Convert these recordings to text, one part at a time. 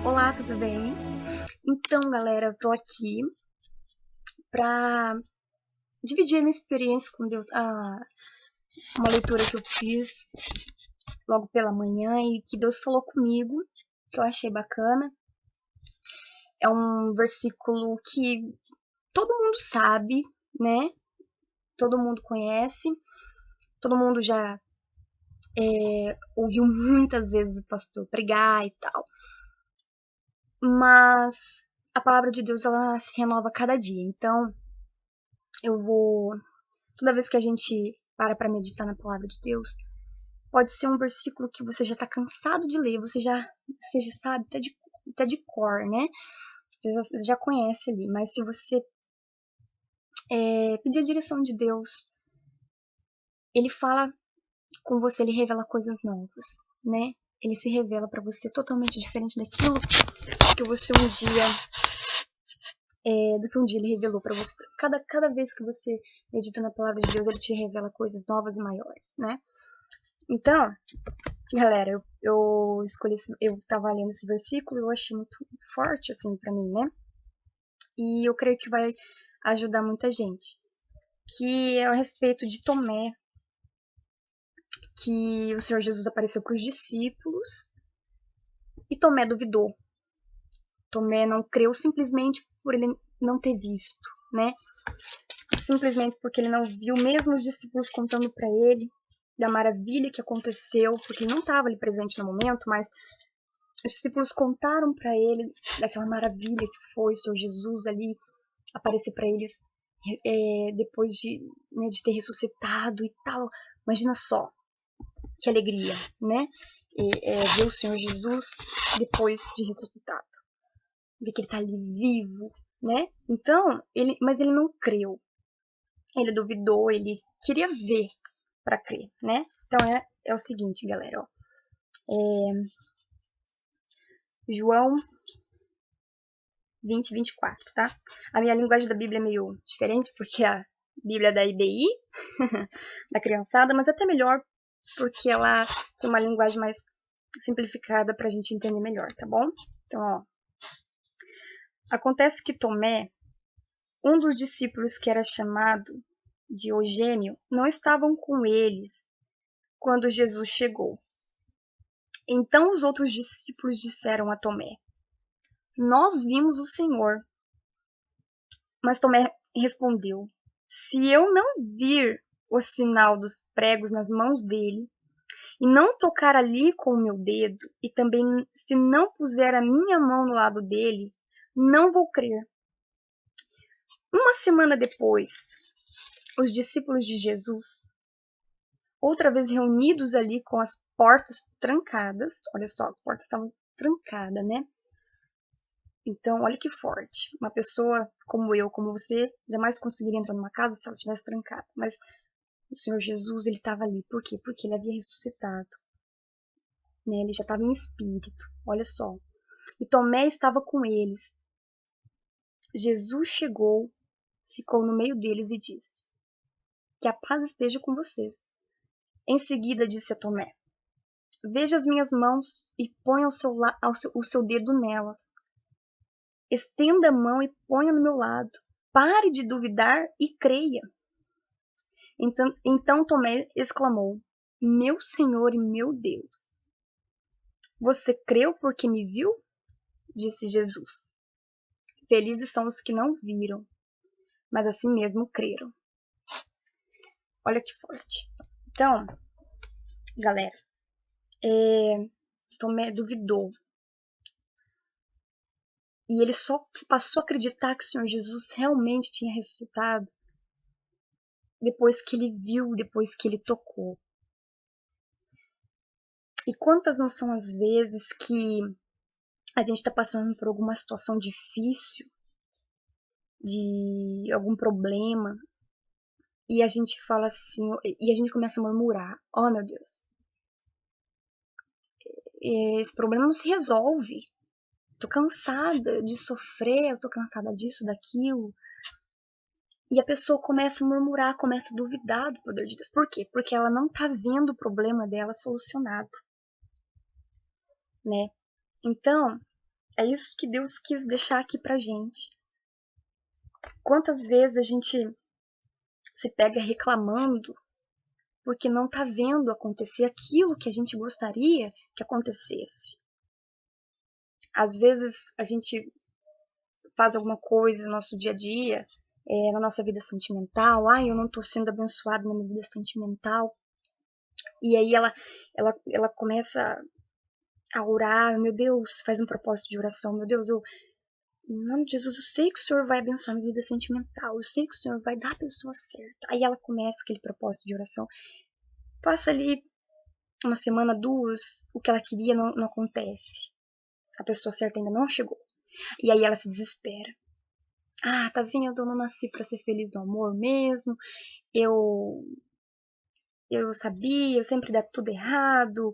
Olá, tudo bem? Então, galera, eu tô aqui pra dividir a minha experiência com Deus. Uma leitura que eu fiz logo pela manhã e que Deus falou comigo, que eu achei bacana. É um versículo que todo mundo sabe, né? Todo mundo conhece, todo mundo já ouviu muitas vezes o pastor pregar e tal. Mas a palavra de Deus, ela se renova a cada dia. Então, eu vou toda vez que a gente para meditar na palavra de Deus, pode ser um versículo que você já está cansado de ler, você já sabe, tá de cor, né? Você já conhece ali, mas se você pedir a direção de Deus, Ele fala com você, Ele revela coisas novas, né? Ele se revela para você totalmente diferente daquilo que você um dia do que um dia ele revelou para você. Cada vez que você medita na palavra de Deus, ele te revela coisas novas e maiores, né? Então, galera, eu tava lendo esse versículo e eu achei muito forte, assim, pra mim, né? E eu creio que vai ajudar muita gente. Que é a respeito de Tomé, que o Senhor Jesus apareceu para os discípulos e Tomé duvidou. Tomé não creu simplesmente por ele não ter visto, né? Simplesmente porque ele não viu, mesmo os discípulos contando para ele da maravilha que aconteceu, porque ele não estava ali presente no momento, mas os discípulos contaram para ele daquela maravilha que foi o Senhor Jesus ali aparecer para eles depois de ter ressuscitado e tal. Imagina só que alegria, né? Ver o Senhor Jesus depois de ressuscitado, ver que ele está ali vivo, né? Então, mas ele não creu, ele duvidou, ele queria ver para crer, né? Então é o seguinte, galera, ó. João 20, 24, tá? A minha linguagem da Bíblia é meio diferente, porque a Bíblia é da IBI, da criançada, mas até melhor, porque ela tem uma linguagem mais simplificada pra gente entender melhor, tá bom? Então, ó. Acontece que Tomé, um dos discípulos que era chamado de Ogêmio, não estavam com eles quando Jesus chegou. Então os outros discípulos disseram a Tomé: Nós vimos o Senhor. Mas Tomé respondeu: Se eu não vir o sinal dos pregos nas mãos dele, e não tocar ali com o meu dedo, e também se não puser a minha mão no lado dele, não vou crer. Uma semana depois, os discípulos de Jesus, outra vez reunidos ali com as portas trancadas, olha só, as portas estavam trancadas, né? Então, olha que forte. Uma pessoa como eu, como você, jamais conseguiria entrar numa casa se ela estivesse trancada. Mas o Senhor Jesus, ele estava ali. Por quê? Porque ele havia ressuscitado. Né? Ele já estava em espírito. Olha só. E Tomé estava com eles. Jesus chegou, ficou no meio deles e disse: Que a paz esteja com vocês. Em seguida disse a Tomé: Veja as minhas mãos e ponha o seu dedo nelas. Estenda a mão e ponha no meu lado. Pare de duvidar e creia. Então Tomé exclamou: Meu Senhor e meu Deus! Você creu porque me viu? Disse Jesus. Felizes são os que não viram, mas assim mesmo creram. Olha que forte. Então, galera, Tomé duvidou. E ele só passou a acreditar que o Senhor Jesus realmente tinha ressuscitado depois que ele viu, depois que ele tocou. E quantas não são as vezes que a gente está passando por alguma situação difícil, de algum problema, e a gente fala assim, e a gente começa a murmurar: Oh, meu Deus, esse problema não se resolve. Tô cansada de sofrer, eu tô cansada disso, daquilo. E a pessoa começa a murmurar, começa a duvidar do poder de Deus. Por quê? Porque ela não tá vendo o problema dela solucionado, né? Então, É isso que Deus quis deixar aqui pra gente. Quantas vezes a gente se pega reclamando porque não tá vendo acontecer aquilo que a gente gostaria que acontecesse. Às vezes a gente faz alguma coisa no nosso dia a dia, na nossa vida sentimental. Eu não tô sendo abençoada na minha vida sentimental. E aí ela começa a orar, meu Deus, faz um propósito de oração, meu Deus, em nome de Jesus, eu sei que o Senhor vai abençoar minha vida sentimental, eu sei que o Senhor vai dar a pessoa certa. Aí ela começa aquele propósito de oração, passa ali uma semana, duas, o que ela queria não acontece. A pessoa certa ainda não chegou. E aí ela se desespera. Tá vendo? Eu não nasci para ser feliz no amor mesmo. Eu sabia, eu sempre dá tudo errado.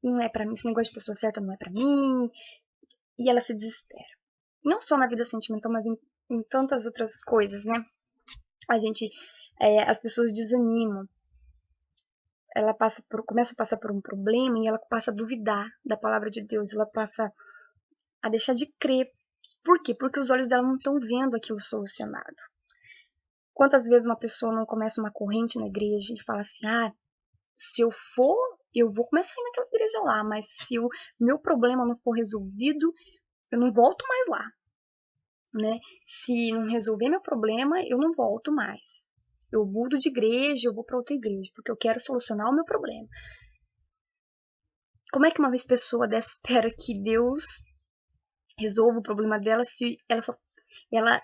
Não é para mim, esse negócio de pessoa certa não é para mim. E ela se desespera. Não só na vida sentimental, mas em tantas outras coisas, né? As pessoas desanimam. Ela começa a passar por um problema e ela passa a duvidar da palavra de Deus. Ela passa a deixar de crer. Por quê? Porque os olhos dela não estão vendo aquilo solucionado. Quantas vezes uma pessoa não começa uma corrente na igreja e fala assim, se eu for, eu vou começar a ir naquela igreja lá, mas se o meu problema não for resolvido, eu não volto mais lá, né? Se não resolver meu problema, eu não volto mais. Eu mudo de igreja, eu vou para outra igreja, porque eu quero solucionar o meu problema. Como é que uma pessoa dessa espera que Deus resolva o problema dela se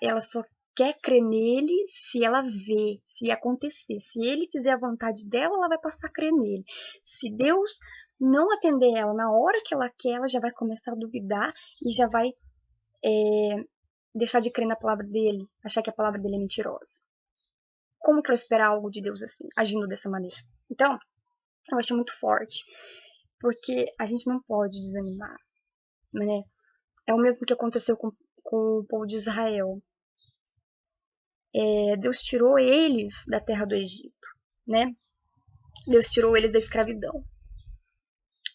ela só quer crer nele se ela vê, se acontecer. Se ele fizer a vontade dela, ela vai passar a crer nele. Se Deus não atender ela na hora que ela quer, ela já vai começar a duvidar e já vai deixar de crer na palavra dele, achar que a palavra dele é mentirosa. Como que ela espera algo de Deus assim, agindo dessa maneira? Então, eu achei muito forte, porque a gente não pode desanimar, né? É o mesmo que aconteceu com o povo de Israel. Deus tirou eles da terra do Egito, né? Deus tirou eles da escravidão.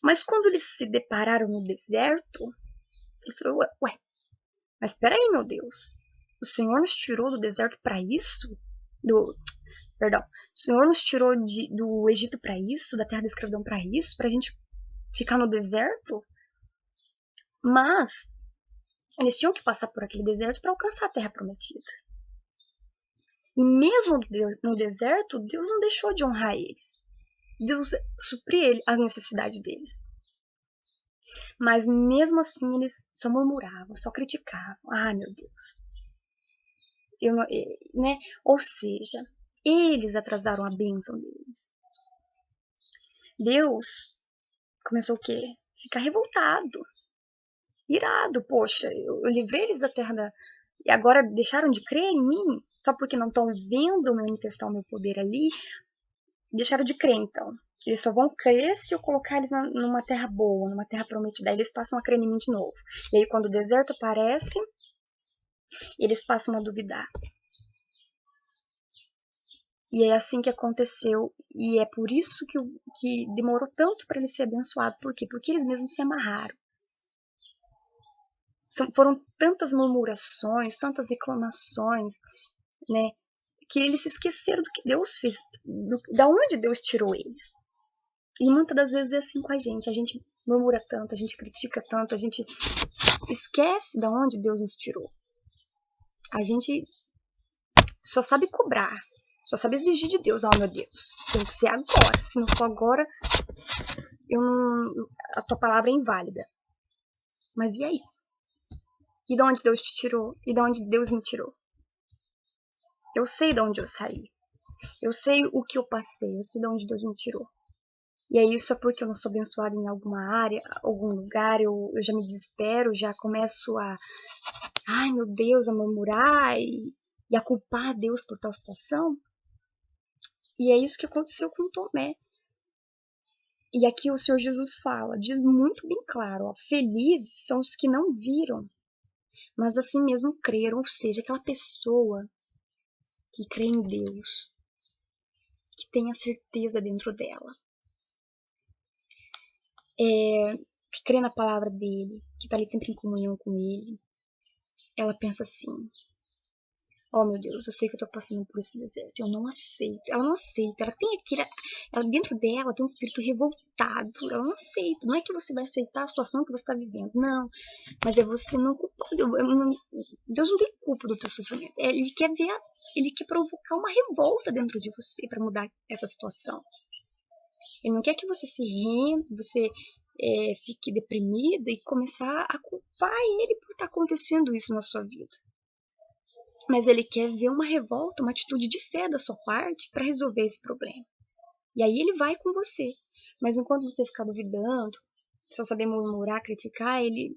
Mas quando eles se depararam no deserto, eles falaram, ué, mas espera aí, meu Deus. O Senhor nos tirou do deserto para isso? Perdão. O Senhor nos tirou do Egito para isso, da terra da escravidão para isso, para a gente ficar no deserto? Mas eles tinham que passar por aquele deserto para alcançar a terra prometida. E mesmo no deserto, Deus não deixou de honrar eles. Deus supria as necessidades deles. Mas mesmo assim eles só murmuravam, só criticavam. Meu Deus. Né? Ou seja, eles atrasaram a bênção deles. Deus começou o quê? Ficar revoltado. Irado, poxa, eu livrei eles da terra da... E agora deixaram de crer em mim? Só porque não estão vendo eu manifestar o meu poder ali? Deixaram de crer, então. Eles só vão crer se eu colocar eles numa terra boa, numa terra prometida. Aí eles passam a crer em mim de novo. E aí quando o deserto aparece, eles passam a duvidar. E é assim que aconteceu. E é por isso que demorou tanto para ele ser abençoado. Por quê? Porque eles mesmos se amarraram. Foram tantas murmurações, tantas reclamações, né? Que eles se esqueceram do que Deus fez, da onde Deus tirou eles. E muitas das vezes é assim com a gente murmura tanto, a gente critica tanto, a gente esquece da onde Deus nos tirou. A gente só sabe cobrar, só sabe exigir de Deus, meu Deus, tem que ser agora, se não for agora, a tua palavra é inválida. Mas e aí? E de onde Deus te tirou? E de onde Deus me tirou? Eu sei de onde eu saí. Eu sei o que eu passei, eu sei de onde Deus me tirou. E aí isso é porque eu não sou abençoada em alguma área, algum lugar, eu já me desespero, já começo ai meu Deus, a murmurar e a culpar Deus por tal situação. E é isso que aconteceu com Tomé. E aqui o Senhor Jesus fala, diz muito bem claro, felizes são os que não viram, mas assim mesmo creram, ou seja, aquela pessoa que crê em Deus, que tem a certeza dentro dela. que crê na palavra dele, que está ali sempre em comunhão com ele, ela pensa assim: oh meu Deus, eu sei que eu tô passando por esse deserto, eu não aceito. Ela não aceita, ela tem aquele. Ela, dentro dela tem um espírito revoltado, ela não aceita. Não é que você vai aceitar a situação que você está vivendo, não. Mas é você não culpar. Deus não tem culpa do teu sofrimento. Ele quer ver, ele quer provocar uma revolta dentro de você para mudar essa situação. Ele não quer que você se renda, você fique deprimida e começar a culpar ele por estar acontecendo isso na sua vida. Mas ele quer ver uma revolta, uma atitude de fé da sua parte para resolver esse problema. E aí ele vai com você. Mas enquanto você ficar duvidando, só saber murmurar, criticar, ele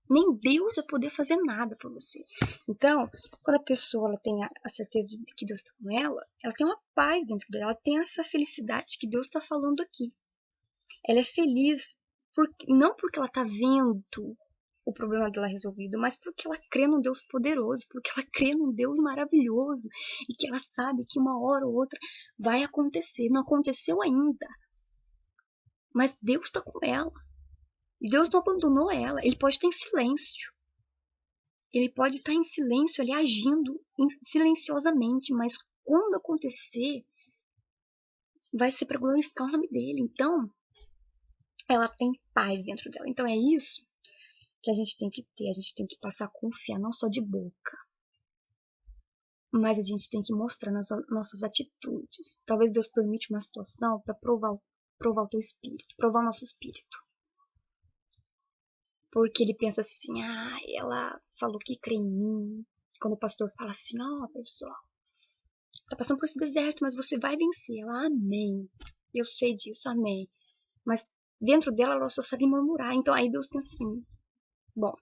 nem Deus vai poder fazer nada por você. Então, quando a pessoa ela tem a certeza de que Deus está com ela tem uma paz dentro dela, ela tem essa felicidade que Deus está falando aqui. Ela é feliz não porque ela está vendo o problema dela resolvido, mas porque ela crê num Deus poderoso, porque ela crê num Deus maravilhoso e que ela sabe que uma hora ou outra vai acontecer. Não aconteceu ainda, mas Deus está com ela. Deus não abandonou ela. Ele pode estar em silêncio. Ele pode estar em silêncio, ali agindo silenciosamente, mas quando acontecer, vai ser para glorificar o nome dele. Então, ela tem paz dentro dela. Então é isso que a gente tem que ter. A gente tem que passar a confiar, não só de boca, mas a gente tem que mostrar nas nossas atitudes. Talvez Deus permite uma situação para provar o teu espírito, provar o nosso espírito. Porque ele pensa assim: ah, ela falou que crê em mim. Quando o pastor fala assim: ó, pessoal, você está passando por esse deserto, mas você vai vencer. Ela, amém. Eu sei disso, amém. Mas dentro dela ela só sabe murmurar. Então aí Deus pensa assim: bom,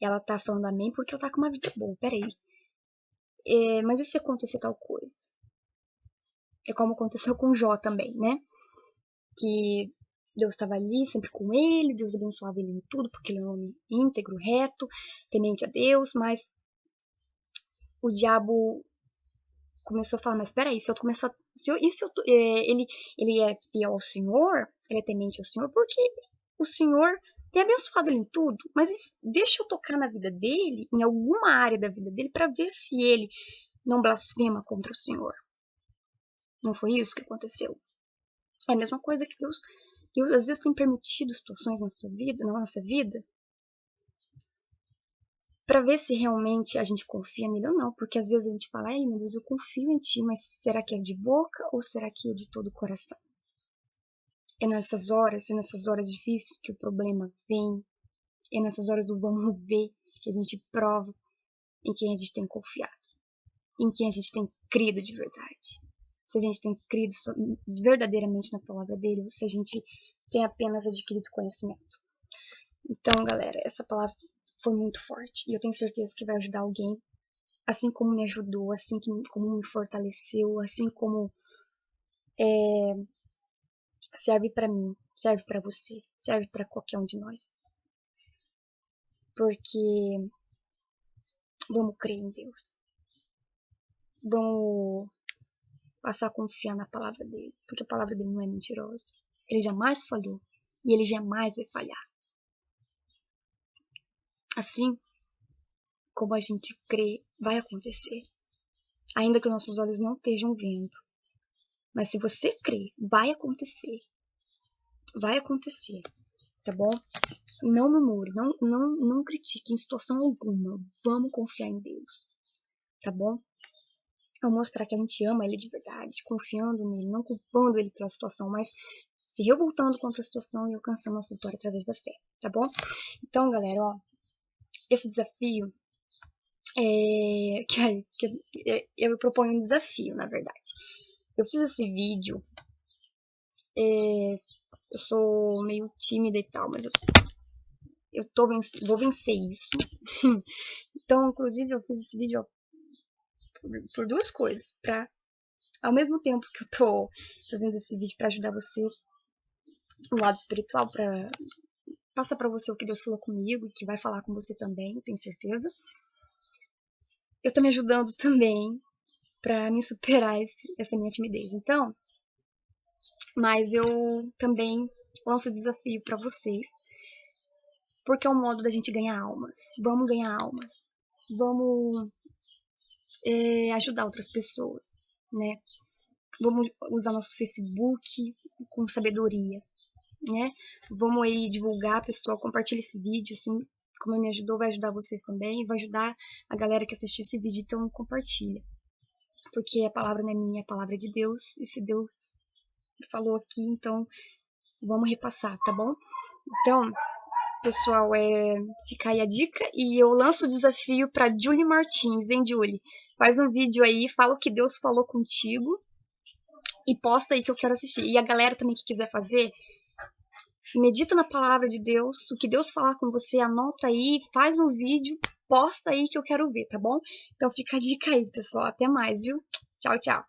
ela tá falando amém porque ela tá com uma vida boa, peraí. Mas e se acontecer tal coisa? É como aconteceu com Jó também, né? Que Deus estava ali sempre com ele, Deus abençoava ele em tudo, porque ele é um homem íntegro, reto, temente a Deus, mas o diabo começou a falar: mas peraí, se eu começar. Ele é fiel ao Senhor, ele é temente ao Senhor, porque o Senhor tem abençoado ele em tudo, mas deixa eu tocar na vida dele, em alguma área da vida dele, para ver se ele não blasfema contra o Senhor. Não foi isso que aconteceu? É a mesma coisa que Deus às vezes tem permitido situações na nossa vida, para ver se realmente a gente confia nele ou não, porque às vezes a gente fala: ai meu Deus, eu confio em ti, mas será que é de boca ou será que é de todo o coração? É nessas horas difíceis que o problema vem, é nessas horas do vamos ver que a gente prova em quem a gente tem confiado, em quem a gente tem crido de verdade. Se a gente tem crido verdadeiramente na palavra dele, ou se a gente tem apenas adquirido conhecimento. Então, galera, essa palavra foi muito forte e eu tenho certeza que vai ajudar alguém, assim como me ajudou, assim como me fortaleceu, assim como serve para mim, serve para você, serve para qualquer um de nós. Porque vamos crer em Deus. Vamos passar a confiar na palavra dele, porque a palavra dele não é mentirosa. Ele jamais falhou e ele jamais vai falhar. Assim como a gente crê, vai acontecer. Ainda que nossos olhos não estejam vendo. Mas se você crê, vai acontecer. Vai acontecer, tá bom? Não murmure, não critique em situação alguma. Vamos confiar em Deus, tá bom? Vamos mostrar que a gente ama Ele de verdade, confiando nele, não culpando Ele pela situação, mas se revoltando contra a situação e alcançando nossa vitória através da fé, tá bom? Então, galera, ó, esse desafio eu proponho um desafio, na verdade. Eu fiz esse vídeo, eu sou meio tímida e tal, mas vou vencer isso. Então, inclusive, eu fiz esse vídeo por duas coisas. Ao mesmo tempo que eu tô fazendo esse vídeo para ajudar você no lado espiritual, para passar para você o que Deus falou comigo e que vai falar com você também, tenho certeza. Eu tô me ajudando também para me superar essa minha timidez. Então, mas eu também lanço o desafio para vocês, porque é um modo da gente ganhar almas. Vamos ganhar almas. Vamos ajudar outras pessoas, né? Vamos usar nosso Facebook com sabedoria, né? Vamos aí divulgar, pessoal, compartilha esse vídeo, assim, como me ajudou, vai ajudar vocês também, vai ajudar a galera que assistir esse vídeo, então compartilha. Porque a palavra não é minha, é a palavra de Deus, e se Deus falou aqui, então vamos repassar, tá bom? Então, pessoal, fica aí a dica, e eu lanço o desafio para Julie Martins, hein, Julie? Faz um vídeo aí, fala o que Deus falou contigo, e posta aí que eu quero assistir. E a galera também que quiser fazer, medita na palavra de Deus, o que Deus falar com você, anota aí, faz um vídeo, posta aí que eu quero ver, tá bom? Então fica a dica aí, pessoal. Até mais, viu? Tchau, tchau.